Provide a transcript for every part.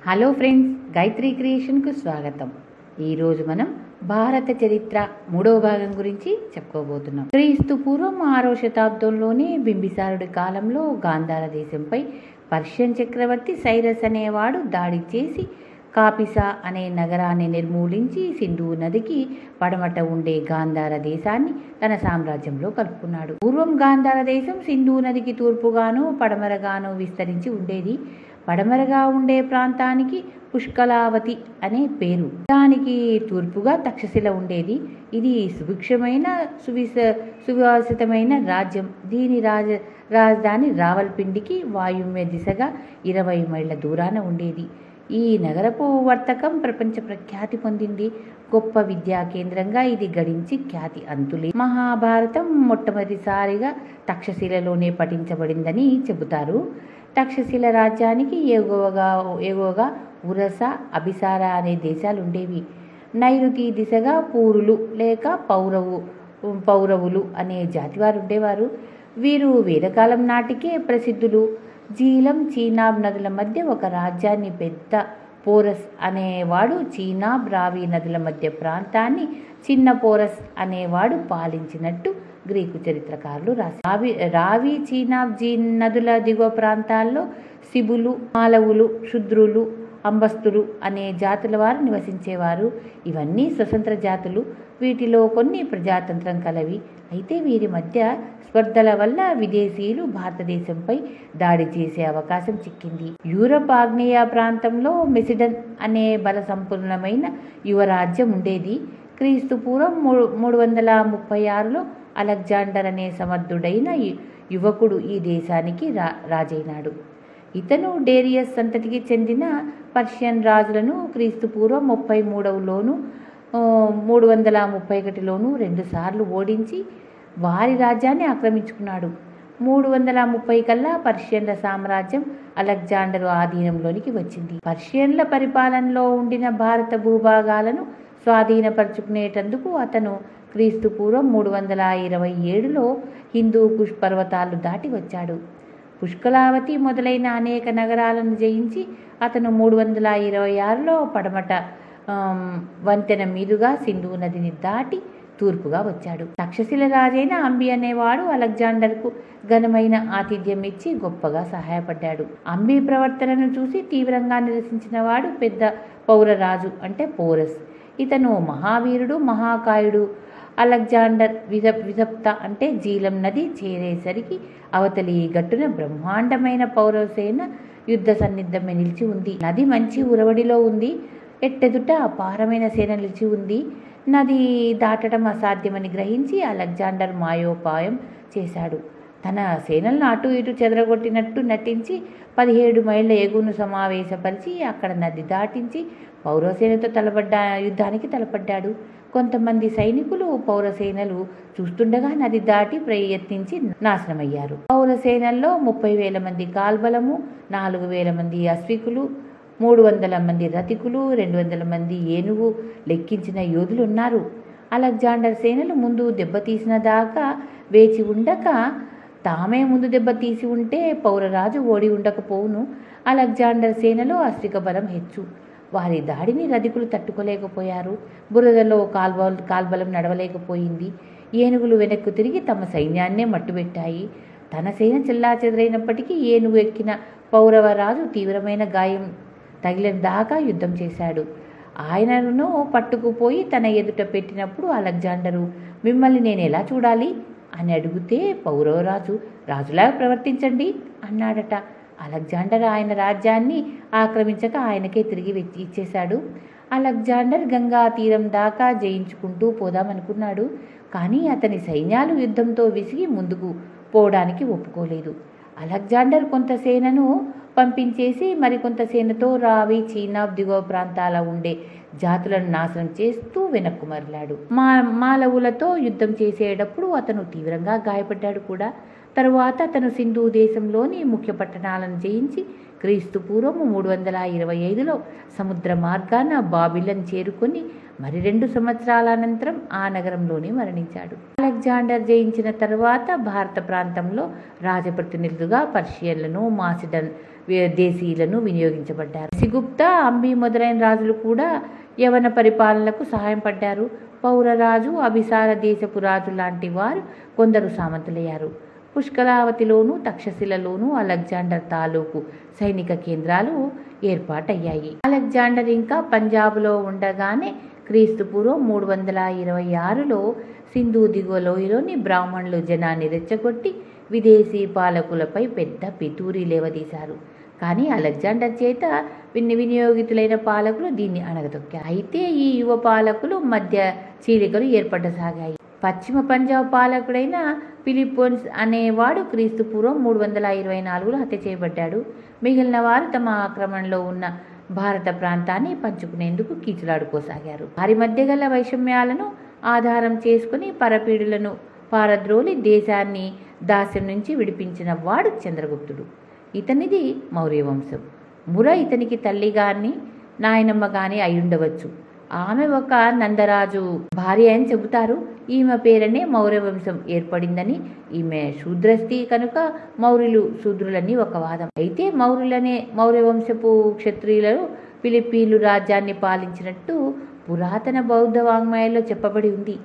Hello friends, Gayatri క్రియేషన్కు స్వాగతం. ఈరోజు మనం భారత చరిత్ర 3వ భాగం గురించి చెప్పుకోబోతున్నాం. క్రీస్తు పూర్వం 6వ శతాబ్దంలోనే బింబిసారుడి కాలంలో గాంధార దేశంపై పర్షియన్ చక్రవర్తి సైరస్ అనేవాడు దాడి చేసి కాపిసా అనే నగరాన్ని నిర్మూలించి సింధు నదికి పడమట ఉండే గాంధార దేశాన్ని తన సామ్రాజ్యంలో కలుపుకున్నాడు. పూర్వం గాంధార దేశం సింధు నదికి తూర్పుగాను పడమరగాను విస్తరించి ఉండేది. పడమరగా ఉండే ప్రాంతానికి పుష్కలావతి అనే పేరు. దానికి తూర్పుగా తక్షశిల ఉండేది. ఇది సుభిక్షమైన సువివాసితమైన రాజ్యం. దీని రాజధాని రావల్పిండికి వాయువ్య దిశగా 20 మైళ్ళ దూరాన ఉండేది. ఈ నగరపు వర్తకం ప్రపంచ ప్రఖ్యాతి పొందింది. గొప్ప విద్యా కేంద్రంగా ఇది గడించి ఖ్యాతి అంతులే. మహాభారతం మొట్టమొదటిసారిగా తక్షశిలలోనే పఠించబడిందని చెబుతారు. తక్షశిల రాజ్యానికి ఎగువగా ఉరస, అభిసార అనే దేశాలు ఉండేవి. నైరుతి దిశగా పూరులు లేక పౌరవులు అనే జాతివారు ఉండేవారు. వీరు వేదకాలం నాటికే ప్రసిద్ధులు. జీలం, చీనాబ్ నదుల మధ్య ఒక రాజ్యాన్ని పెద్ద పోరస్ అనేవాడు, చీనాబ్, రావి నదుల మధ్య ప్రాంతాన్ని చిన్న పోరస్ అనేవాడు పాలించినట్టు గ్రీకు చరిత్రకారులు రాశారు. రావి, చీనాబ్, నదుల దిగువ ప్రాంతాల్లో సిబులు, మాలవులు, శుద్రులు, అంబస్తులు అనే జాతుల వారు నివసించేవారు. ఇవన్నీ స్వతంత్ర జాతులు. వీటిలో కొన్ని ప్రజాతంత్రం కలవి. అయితే వీరి మధ్య స్పర్ధల వల్ల విదేశీయులు భారతదేశంపై దాడి చేసే అవకాశం చిక్కింది. యూరప్ ఆగ్నేయ ప్రాంతంలో మెసిడన్ అనే బల సంపూర్ణమైన యువరాజ్యం ఉండేది. క్రీస్తు పూర్వం 336లో అలెగ్జాండర్ అనే సమర్థుడైన యువకుడు ఈ దేశానికి రాజైనాడు. ఇతను డేరియస్ సంతతికి చెందిన పర్షియన్ రాజులను క్రీస్తు పూర్వం 33లోను 331లోను 2 సార్లు ఓడించి వారి రాజ్యాన్ని ఆక్రమించుకున్నాడు. 330 కల్లా పర్షియన్ల సామ్రాజ్యం అలెగ్జాండరు ఆధీనంలోనికి వచ్చింది. పర్షియన్ల పరిపాలనలో ఉండిన భారత భూభాగాలను స్వాధీనపరుచుకునేటందుకు అతను క్రీస్తు పూర్వం 327లో హిందూ కుష్ పర్వతాలు దాటి వచ్చాడు. పుష్కలావతి మొదలైన అనేక నగరాలను జయించి అతను 326లో పడమట వంతెన మీదుగా సింధు నదిని దాటి తూర్పుగా వచ్చాడు. తక్షశిల రాజైన అంబి అనేవాడు అలెగ్జాండర్కు ఘనమైన ఆతిథ్యం ఇచ్చి గొప్పగా సహాయపడ్డాడు. అంబి ప్రవర్తనను చూసి తీవ్రంగా నిరసించిన వాడు పెద్ద పౌరరాజు అంటే పోరస్. ఇతను మహావీరుడు, మహాకాయుడు. అలెగ్జాండర్ విధప్త అంటే జీలం నది చేరేసరికి అవతలి గట్టున బ్రహ్మాండమైన పౌరసేన యుద్ధ సన్నిద్ధమే నిలిచి ఉంది. నది మంచి ఉరవడిలో ఉంది. ఎట్టెదుట అపారమైన సేన నిలిచి ఉంది. నది దాటడం అసాధ్యమని గ్రహించి అలెగ్జాండర్ మాయోపాయం చేశాడు. తన సేనలను అటు ఇటు చెదరగొట్టినట్టు నటించి 17 మైళ్ళ ఎగువను సమావేశపరిచి అక్కడ నది దాటించి పౌరసేనతో యుద్ధానికి తలపడ్డాడు. కొంతమంది సైనికులు పౌరసేనలు చూస్తుండగా నది దాటి ప్రయత్నించి నాశనమయ్యారు. పౌరసేనల్లో 30,000 మంది కాల్బలము, 4,000 మంది అశ్వికులు, 300 మంది రథికులు, 200 మంది ఏనుగు లెక్కించిన యోధులు ఉన్నారు. అలెగ్జాండర్ సేనలు ముందు దెబ్బతీసిన దాకా వేచి ఉండక తామే ముందు దెబ్బతీసి ఉంటే పౌరరాజు ఓడి ఉండకపోవును. అలెగ్జాండర్ సేనలో అశ్విక బలం హెచ్చు. వారి దాడిని రథికులు తట్టుకోలేకపోయారు. బురదలో కాల్బలం నడవలేకపోయింది. ఏనుగులు వెనక్కు తిరిగి తమ సైన్యాన్నే మట్టుబెట్టాయి. తన సేన చెల్లాచెదరైనప్పటికీ ఏనుగు ఎక్కిన పౌరవరాజు తీవ్రమైన గాయం తగిలిన దాకా యుద్ధం చేశాడు. ఆయనను పట్టుకుపోయి తన ఎదుట పెట్టినప్పుడు అలెగ్జాండరు, మిమ్మల్ని నేను ఎలా చూడాలి అని అడిగితే పౌరవరాజు, రాజులాగా ప్రవర్తించండి అన్నాడట. అలెగ్జాండర్ ఆయన రాజ్యాన్ని ఆక్రమించక ఆయనకే తిరిగి ఇచ్చేశాడు. అలెగ్జాండర్ గంగా తీరం దాకా జయించుకుంటూ పోదామనుకున్నాడు. కానీ అతని సైన్యాలు యుద్ధంతో విసిగి ముందుకు పోవడానికి ఒప్పుకోలేదు. అలెగ్జాండర్ కొంత సేనను పంపించేసి మరికొంత సేనతో రావి, చీనాబ్ దిగువ ప్రాంతాల ఉండే జాతులను నాశనం చేస్తూ వెనక్కు మరలాడు. మాలవులతో యుద్ధం చేసేటప్పుడు అతను తీవ్రంగా గాయపడ్డాడు కూడా. తరువాత అతను సింధు దేశంలోని ముఖ్య పట్టణాలను జయించి క్రీస్తు పూర్వం 325లో సముద్ర మార్గాన బాబిలన్ చేరుకొని మరి 2 సంవత్సరాల అనంతరం ఆ నగరంలోనే మరణించాడు. అలెగ్జాండర్ జయించిన తరువాత భారత ప్రాంతంలో రాజప్రతినిధులుగా పర్షియన్లను, మాసిడన్ దేశీయులను వినియోగించబడ్డారు. సిగుప్త, అంబి మొదలైన రాజులు కూడా యవన పరిపాలనకు సహాయం పడ్డారు. పౌరరాజు, అభిసార దేశపు రాజు లాంటి వారు కొందరు సామంతులయ్యారు. పుష్కలావతిలోను, తక్షశిలలోను అలెగ్జాండర్ తాలూకు సైనిక కేంద్రాలు ఏర్పాటయ్యాయి. అలెగ్జాండర్ ఇంకా పంజాబ్లో ఉండగానే క్రీస్తు పూర్వం 326లో సింధు దిగువ లోయలోని బ్రాహ్మణులు జనాన్ని రెచ్చగొట్టి విదేశీ పాలకులపై పెద్ద పితూరి లేవదీశారు. కానీ అలెగ్జాండర్ చేత వినియోగితులైన పాలకులు దీన్ని అణగదొక్కారు. అయితే ఈ యువ పాలకులు మధ్య చీలికలు ఏర్పడసాగాయి. పశ్చిమ పంజాబ్ పాలకుడైన ఫిలిపోన్స్ అనేవాడు క్రీస్తు పూర్వం 324లో హత్య చేయబడ్డాడు. మిగిలిన వారు తమ ఆక్రమణలో ఉన్న భారత ప్రాంతాన్ని పంచుకునేందుకు కీచులాడుకోసాగారు. వారి మధ్య గల వైషమ్యాలను ఆధారం చేసుకుని పరపీడులను పారద్రోలి దేశాన్ని దాస్యం నుంచి విడిపించిన వాడు చంద్రగుప్తుడు. ఇతనిది మౌర్య వంశం. ముర ఇతనికి తల్లి గాని నాయనమ్మ గాని అయ్యుండవచ్చు. ఆమె ఒక నందరాజు భార్య అని చెబుతారు. ఈమె పేరనే మౌర్య వంశం ఏర్పడిందని, ఈమె శూద్రస్త్రీ కనుక మౌర్యులు శూద్రులని ఒక వాదం. అయితే మౌర్య వంశపు క్షత్రియులు ఫిలిప్పీన్లు రాజ్యాన్ని పాలించినట్టు పురాతన బౌద్ధ వాంగ్మయాల్లో చెప్పబడి ఉంది.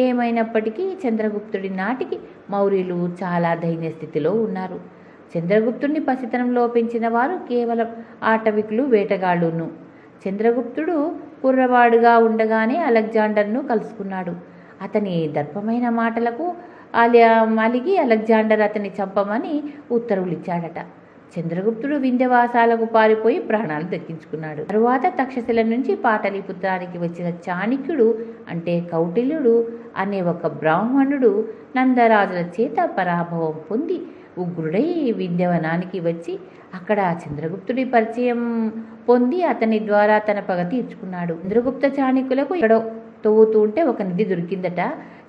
ఏమైనప్పటికీ చంద్రగుప్తుడి నాటికి మౌర్యులు చాలా దైన్య స్థితిలో ఉన్నారు. చంద్రగుప్తుడిని పసితనంలో పెంచిన వారు కేవలం ఆటవికులు, వేటగాళ్ళును. చంద్రగుప్తుడు కుర్రవాడుగా ఉండగానే అలెగ్జాండర్ను కలుసుకున్నాడు. అతని దర్పమైన మాటలకు అలిగి అలెగ్జాండర్ అతన్ని చంపమని ఉత్తర్వులిచ్చాడట. చంద్రగుప్తుడు వింధ్యవాసాలకు పారిపోయి ప్రాణాలు దక్కించుకున్నాడు. తరువాత తక్షశిల నుంచి పాటలీపుత్రానికి వచ్చిన చాణక్యుడు అంటే కౌటిల్యుడు అనే ఒక బ్రాహ్మణుడు నందరాజుల చేత పరాభవం పొంది ఉగ్రుడై వింధ్యవనానికి వచ్చి అక్కడ చంద్రగుప్తుడి పరిచయం పొంది అతని ద్వారా తన పగ తీర్చుకున్నాడు. చంద్రగుప్త చాణక్యులకు ఎక్కడో తవ్వుతూ ఉంటే ఒక నిధి దొరికిందట.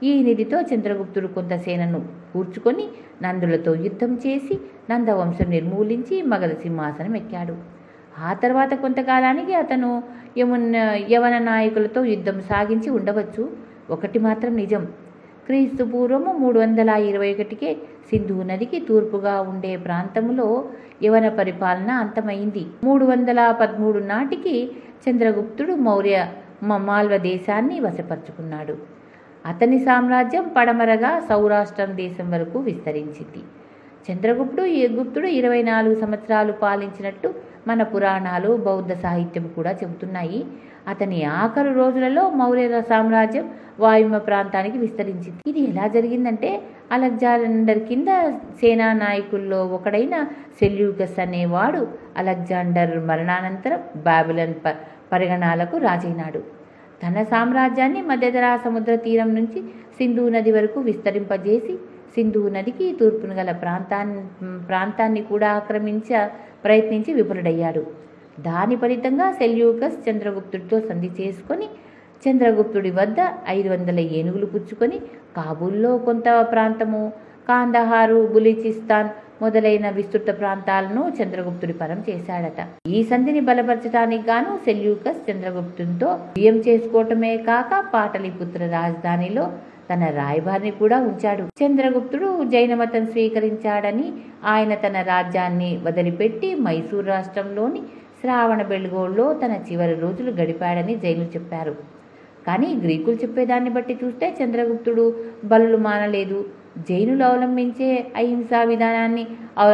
ఈ నిధితో చంద్రగుప్తుడు కొంత సేనను కూర్చుకొని నందులతో యుద్ధం చేసి నందవంశం నిర్మూలించి మగధ సింహాసనం ఎక్కాడు. ఆ తర్వాత కొంతకాలానికి అతను యవన నాయకులతో యుద్ధం సాగించి ఉండవచ్చు. ఒకటి మాత్రం నిజం, క్రీస్తు పూర్వము 321కే సింధు నదికి తూర్పుగా ఉండే ప్రాంతంలో యవన పరిపాలన అంతమైంది. 313 నాటికి చంద్రగుప్తుడు మాల్వ దేశాన్ని వశపరుచుకున్నాడు. అతని సామ్రాజ్యం పడమరగా సౌరాష్ట్రం దేశం వరకు విస్తరించింది. చంద్రగుప్తుడు 24 సంవత్సరాలు పాలించినట్టు మన పురాణాలు, బౌద్ధ సాహిత్యం కూడా చెబుతున్నాయి. అతని ఆఖరు రోజులలో మౌర్య సామ్రాజ్యం వాయువ్య ప్రాంతానికి విస్తరించింది. ఇది ఎలా జరిగిందంటే అలెగ్జాండర్ కింద సేనా నాయకుల్లో ఒకడైన సెల్యూకస్ అనేవాడు అలెగ్జాండర్ మరణానంతరం బాబిలన్ పరిగణాలకు రాజైనాడు. తన సామ్రాజ్యాన్ని మధ్యధరా సముద్ర తీరం నుంచి సింధు నది వరకు విస్తరింపజేసి సింధు నదికి తూర్పున గల ప్రాంతాన్ని కూడా ప్రయత్నించి విఫలుడయ్యాడు. దాని ఫలితంగా సెల్యూకస్ చంద్రగుప్తుడితో సంధి చేసుకొని చంద్రగుప్తుడి వద్ద 500 ఏనుగులు పుచ్చుకొని కాబూల్లో కొంత ప్రాంతము, కాందహారు, బులిచిస్తాన్ మొదలైన విస్తృత ప్రాంతాలను చంద్రగుప్తుడి పరం చేశాడట. ఈ సంధిని బలపరచడానికి గాను సెల్యూకస్ చంద్రగుప్తునితో బియ్యం చేసుకోవటమే కాక పాటలీపుత్ర రాజధానిలో తన రాయబారిని కూడా ఉంచాడు. చంద్రగుప్తుడు జైన మతం స్వీకరించాడని ఆయన తన రాజ్యాన్ని వదిలిపెట్టి మైసూరు రాష్ట్రంలోని శ్రావణ బెల్గోల్లో తన చివరి రోజులు గడిపాడని జైనులు చెప్పారు. కానీ గ్రీకులు చెప్పేదాన్ని బట్టి చూస్తే చంద్రగుప్తుడు బలులు మానలేదు, జైనులు అవలంబించే అహింసా విధానాన్ని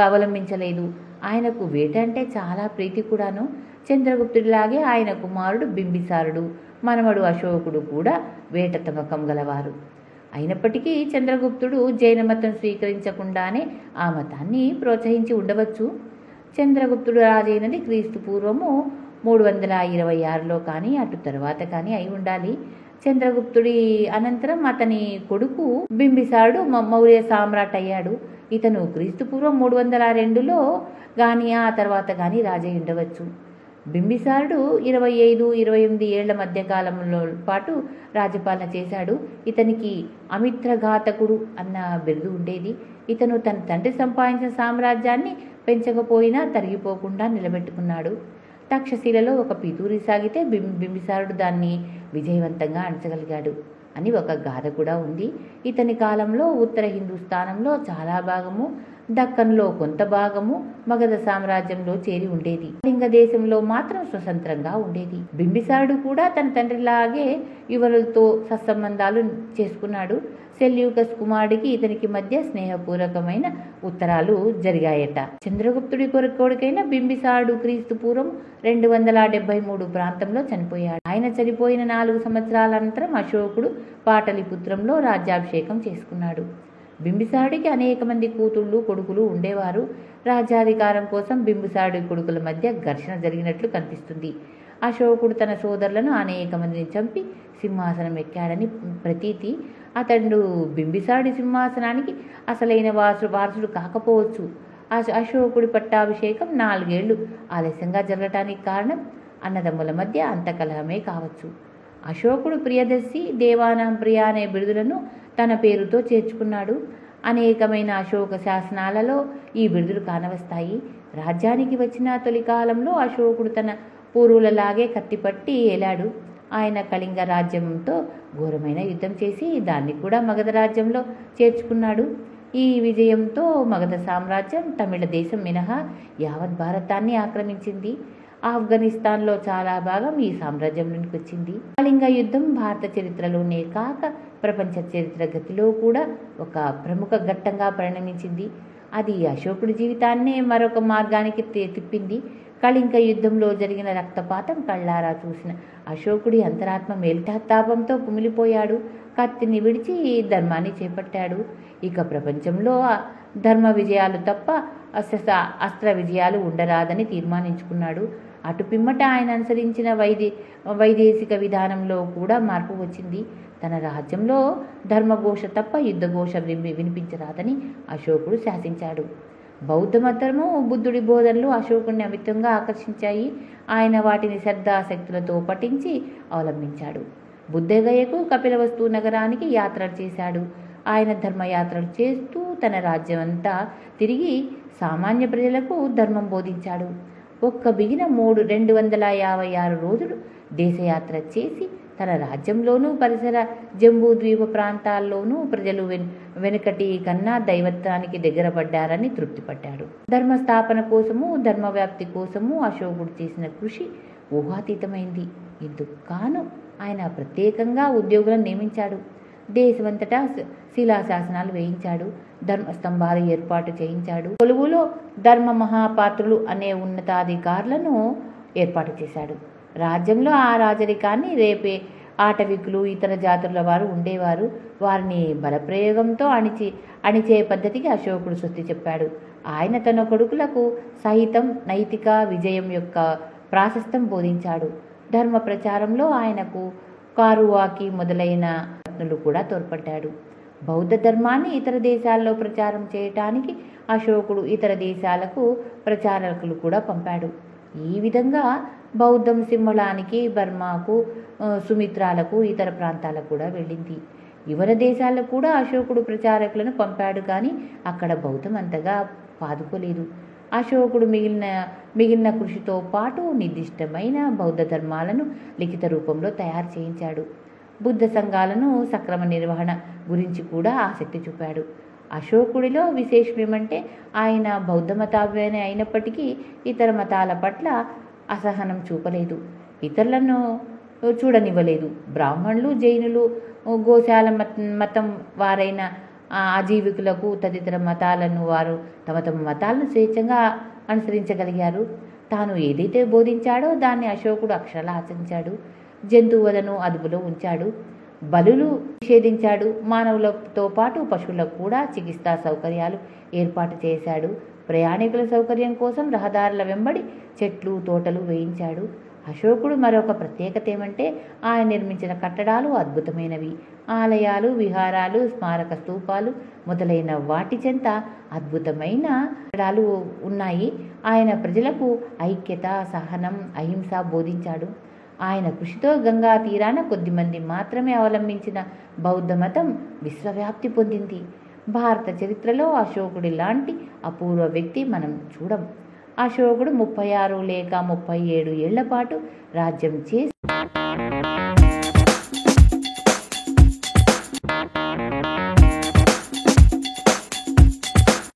అవలంబించలేదు. ఆయనకు వేట అంటే చాలా ప్రీతి కూడాను. చంద్రగుప్తుడిలాగే ఆయన కుమారుడు బింబిసారుడు, మనవడు అశోకుడు కూడా వేట తమకం గలవారు. అయినప్పటికీ చంద్రగుప్తుడు జైన మతం స్వీకరించకుండానే ఆ మతాన్ని ప్రోత్సహించి ఉండవచ్చు. చంద్రగుప్తుడు రాజైనది క్రీస్తు పూర్వము 326లో కానీ అటు తర్వాత కానీ అయి ఉండాలి. చంద్రగుప్తుడి అనంతరం అతని కొడుకు బింబిసారుడు మౌర్య సామ్రాట్ అయ్యాడు. ఇతను క్రీస్తు పూర్వం 302లో కానీ ఆ తర్వాత కానీ రాజై ఉండవచ్చు. బింబిసారుడు 25-28 ఏళ్ల మధ్యకాలంలో పాటు రాజ్యపాలన చేశాడు. ఇతనికి అమిత్రఘాతకుడు అన్న బిరుదు ఉండేది. ఇతను తన తండ్రి సంపాదించిన సామ్రాజ్యాన్ని పెంచకపోయినా తరిగిపోకుండా నిలబెట్టుకున్నాడు. తక్షశిలలో ఒక పితూరి సాగితే బింబిసారుడు దాన్ని విజయవంతంగా అణచగలిగాడు అని ఒక గాథ కూడా ఉంది. ఇతని కాలంలో ఉత్తర హిందూస్థానంలో చాలా భాగము, దక్కన్లో కొంత భాగము మగధ సామ్రాజ్యంలో చేరి ఉండేది. కళింగ దేశంలో మాత్రం స్వతంత్రంగా ఉండేది. బింబిసారుడు కూడా తన తండ్రిలాగే యువనులతో సత్సంబంధాలు చేసుకున్నాడు. సెల్యూకస్ కుమారుడికి ఇతనికి మధ్య స్నేహపూర్వకమైన ఉత్తరాలు జరిగాయట. చంద్రగుప్తుడి కొడుకైన బింబిసారుడు క్రీస్తు పూర్వం 273 ప్రాంతంలో చనిపోయాడు. ఆయన చనిపోయిన 4 సంవత్సరాల అనంతరం అశోకుడు పాటలిపుత్రంలో రాజ్యాభిషేకం చేసుకున్నాడు. బింబిసారుడికి అనేక మంది కూతుళ్ళు కొడుకులు ఉండేవారు. రాజ్యాధికారం కోసం బింబిసారుడి కొడుకుల మధ్య ఘర్షణ జరిగినట్లు కనిపిస్తుంది. అశోకుడు తన సోదరులను అనేక మందిని చంపి సింహాసనం ఎక్కాడని ప్రతీతి. అతడు బింబిసారుడి సింహాసనానికి అసలైన వారసుడు కాకపోవచ్చు. అశోకుడి పట్టాభిషేకం 4 ఏళ్లు ఆలస్యంగా జరగటానికి కారణం అన్నదమ్ముల మధ్య అంతకలహమే కావచ్చు. అశోకుడు ప్రియదర్శి, దేవానాం ప్రియ అనే బిరుదులను తన పేరుతో చేర్చుకున్నాడు. అనేకమైన అశోక శాసనాలలో ఈ బిరుదులు కానవస్తాయి. రాజ్యానికి వచ్చిన తొలి కాలంలో అశోకుడు తన పూర్వులలాగే కత్తిపట్టి ఏలాడు. ఆయన కళింగ రాజ్యంతో ఘోరమైన యుద్ధం చేసి దాన్ని కూడా మగధ రాజ్యంలో చేర్చుకున్నాడు. ఈ విజయంతో మగధ సామ్రాజ్యం తమిళ దేశం మినహా యావత్ భారతాన్ని ఆక్రమించింది. ఆఫ్ఘనిస్తాన్లో చాలా భాగం ఈ సామ్రాజ్యంలోనికి వచ్చింది. కళింగ యుద్ధం భారత చరిత్రలోనే కాక ప్రపంచ చరిత్ర గతిలో కూడా ఒక ప్రముఖ ఘట్టంగా పరిణమించింది. అది అశోకుడి జీవితాన్నే మరొక మార్గానికి తిప్పింది. కళింగ యుద్ధంలో జరిగిన రక్తపాతం కళ్ళారా చూసిన అశోకుడి అంతరాత్మ మేల్తాపంతో కుమిలిపోయాడు. కత్తిని విడిచి ధర్మాన్ని చేపట్టాడు. ఇక ప్రపంచంలో ధర్మ విజయాలు తప్ప అస్త్ర విజయాలు ఉండరాదని తీర్మానించుకున్నాడు. అటు పిమ్మట ఆయన అనుసరించిన వైదేశిక విధానంలో కూడా మార్పు వచ్చింది. తన రాజ్యంలో ధర్మఘోష తప్ప యుద్ధఘోష వినిపించరాదని అశోకుడు శాసించాడు. బౌద్ధ మతము, బుద్ధుడి బోధనలు అశోకుడిని అమితంగా ఆకర్షించాయి. ఆయన వాటిని శ్రద్ధాశక్తులతో పఠించి అవలంబించాడు. బుద్ధగయకు కపిలవస్తు నగరానికి యాత్రలు చేశాడు. ఆయన ధర్మయాత్రలు చేస్తూ తన రాజ్యమంతా తిరిగి సామాన్య ప్రజలకు ధర్మం బోధించాడు. ఒక్క బిగిన 256 రోజులు దేశయాత్ర చేసి తన రాజ్యంలోనూ పరిసర జంబూ ద్వీప ప్రాంతాల్లోనూ ప్రజలు వెనుకటి కన్నా దైవత్వానికి దగ్గర పడ్డారని తృప్తిపడ్డాడు. ధర్మస్థాపన కోసము, ధర్మవ్యాప్తి కోసము అశోకుడు చేసిన కృషి ఊహాతీతమైంది. ఇందుకు కాను ఆయన ప్రత్యేకంగా ఉద్యోగులను నియమించాడు. దేశమంతటా శిలాశాసనాలు వేయించాడు. ధర్మస్తంభాలు ఏర్పాటు చేయించాడు. కొలువులో ధర్మ మహాపాత్రులు అనే ఉన్నతాధికారులను ఏర్పాటు చేశాడు. రాజ్యంలో ఆ రాజరికాన్ని రేపే ఆటవికులు, ఇతర జాతుల వారు ఉండేవారు. వారిని బలప్రయోగంతో అణిచే పద్ధతికి అశోకుడు స్వస్తి చెప్పాడు. ఆయన తన కొడుకులకు సహితం నైతిక విజయం యొక్క ప్రాశస్త్యం బోధించాడు. ధర్మ ప్రచారంలో ఆయనకు కారువాకి మొదలైన రత్నులు కూడా తోడ్పడ్డాడు. బౌద్ధ ధర్మాన్ని ఇతర దేశాల్లో ప్రచారం చేయటానికి అశోకుడు ఇతర దేశాలకు ప్రచారకులు కూడా పంపాడు. ఈ విధంగా బౌద్ధం సింహళానికి, బర్మాకు, సుమిత్రాలకు, ఇతర ప్రాంతాలకు కూడా వెళ్ళింది. యువన దేశాలకు కూడా అశోకుడు ప్రచారకులను పంపాడు. కానీ అక్కడ బౌద్ధం అంతగా పాదుకోలేదు. అశోకుడు మిగిలిన కృషితో పాటు నిర్దిష్టమైన బౌద్ధ ధర్మాలను లిఖిత రూపంలో తయారు చేయించాడు. బుద్ధ సంఘాలను సక్రమ నిర్వహణ గురించి కూడా ఆసక్తి చూపాడు. అశోకుడిలో విశేషం ఏమంటే ఆయన బౌద్ధ మతాభిమాని అయినప్పటికీ ఇతర మతాల పట్ల అసహనం చూపలేదు, ఇతరులను చూడనివ్వలేదు. బ్రాహ్మణులు, జైనులు, గోశాల మతం వారైన అజీవికులకు తదితర మతాలను వారు తమ మతాలను స్వేచ్ఛంగా అనుసరించగలిగారు. తాను ఏదైతే బోధించాడో దాన్ని అశోకుడు అక్షరాలా ఆచరించాడు. జంతువులను అదుపులో ఉంచాడు. బలులు నిషేధించాడు. మానవులతో పాటు పశువులకు కూడా చికిత్సా సౌకర్యాలు ఏర్పాటు చేశాడు. ప్రయాణికుల సౌకర్యం కోసం రహదారుల వెంబడి చెట్లు, తోటలు వేయించాడు. అశోకుడు మరొక ప్రత్యేకత ఏమంటే ఆయన నిర్మించిన కట్టడాలు అద్భుతమైనవి. ఆలయాలు, విహారాలు, స్మారక స్తూపాలు మొదలైన వాటి చెంత అద్భుతమైన కట్టడాలు ఉన్నాయి. ఆయన ప్రజలకు ఐక్యత, సహనం, అహింస బోధించాడు. ఆయన కృషితో గంగా తీరాన కొద్దిమంది మాత్రమే అవలంబించిన బౌద్ధ మతం విశ్వవ్యాప్తి పొందింది. భారత చరిత్రలో అశోకుడి లాంటి అపూర్వ వ్యక్తి మనం చూడం. అశోకుడు 36 లేక 37 ఏళ్ల పాటు రాజ్యం చేసి